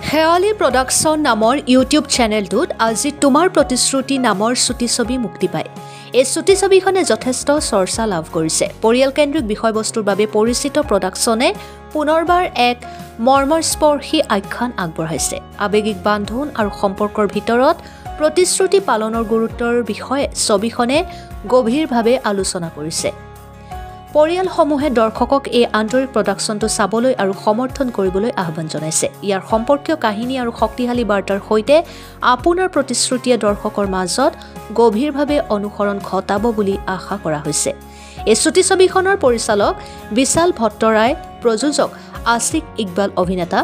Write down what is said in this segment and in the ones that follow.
শেৱালি production নামৰ YouTube চেনেলটোত আজি তোমাৰ প্ৰতিশ্ৰুতি নামৰ চুটি ছবি মুক্তি পায়। এই চুটি ছবিখনে যথেষ্ট চৰ্চা লাভ কৰিছে। পৰিয়ালকেন্দ্ৰিক বিষয়বস্তুৰ বাবে পৰিচিত প্ৰডাকশ্যনে পুনৰবাৰ এক মৰ্মস্পৰ্শী আখ্যান আগবঢ়াইছে। আৱেগিক বান্ধোন আৰু সম্পৰ্কৰ ভিতৰত প্ৰতিশ্ৰুতি পালনৰ গুৰুত্বৰ বিষয়ে ছবিখনে গভীৰভাৱে আলোচনা কৰিছে। পৰিয়ালসমূহে দৰ্শকক এই আন্তৰিক প্ৰডাকশ্যনটো চাবলৈ আৰু সমৰ্থন কৰিবলৈ আহ্বান জনাইছে। ইয়াৰ সম্পৰ্কীয় কাহিনী আৰু শক্তিশালী বাৰ্তাৰ সৈতে আপোনাৰ প্ৰতিশ্ৰুতিয়ে দৰ্শকৰ মাজত গভীৰভাৱে অনুসৰণ ঘটাব বুলি আশা কৰা হৈছে। এই চুটি ছবিখনৰ পৰিচালক বিশাল ভট্টৰায়, প্ৰযোজক আছিক ইকবাল, অভিনেতা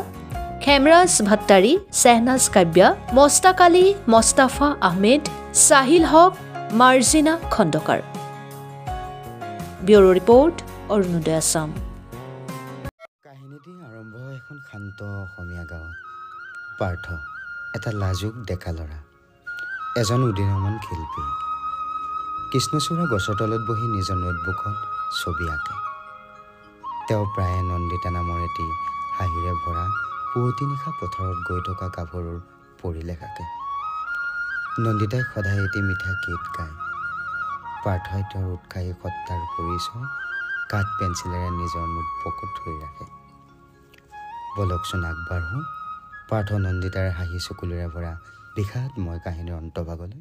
খেমৰাজ ভাট্টাৰী, শ্বেহনাজ কাব্যা, মস্তাক আলী, মস্তাফা আহমেদ, সাহিল হক, মাৰ্জিনা খণ্ডকাৰ। Bureau report, Arunodoy Assam. কাহিনীটি আৰম্ভ হয় এখন শান্ত অসমীয়া গাঁৱত। পাৰ্থ এটা লাজুক ডেকা ল'ৰা, এজন উদীয়মান শিল্পী। কৃষ্ণচূড়া গছৰ তলত বহি নিজৰ নোটবুকত ছবি আঁকে। তেওঁ প্ৰায়ে নন্দিতা নামৰ এটি হাঁহিৰে ভৰা পুৱতি নিশা পথাৰত গৈ থকা গাভৰুৰ পৰিলেখ আঁকে। নন্দিতাই সদায় এটি মিঠা গীত গায়। পাৰ্থই তেওঁৰ উৎসাহী সত্তাৰ পৰিচয় কাঠ পেঞ্চিলেৰে নিজৰ নোটবুকত ধৰি ৰাখে। বলকচোন আগবাঢ়ো পাৰ্থ নন্দিতাৰ হাঁহি চকুলেৰে ভৰা বিষাদময় কাহিনীৰ অন্তভাগলৈ।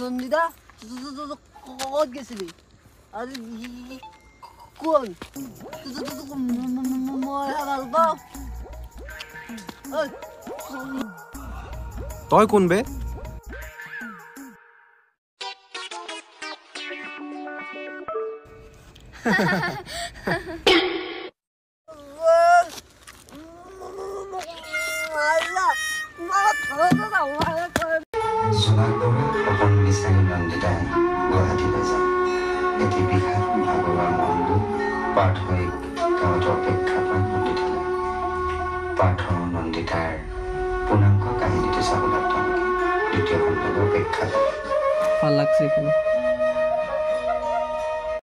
নন্দিতা ক'ত গেছিলি? আজি কোন? মই ভাল পাওঁ। তই কোন বে? সপোন বিচাৰি নন্দিতাই গুৱাহাটীলৈ যায়। এটি বিষাদ ভাগৰুৱা মনটো পাৰ্থই গাঁৱত অপেক্ষা কৰি বহি থাকে। পাৰ্থ নন্দিতাৰ পূৰ্ণাংগ কাহিনীটো চাবলৈ তেওঁলোকে দ্বিতীয় খণ্ডলৈ অপেক্ষা কৰে। ভাল লাগছে।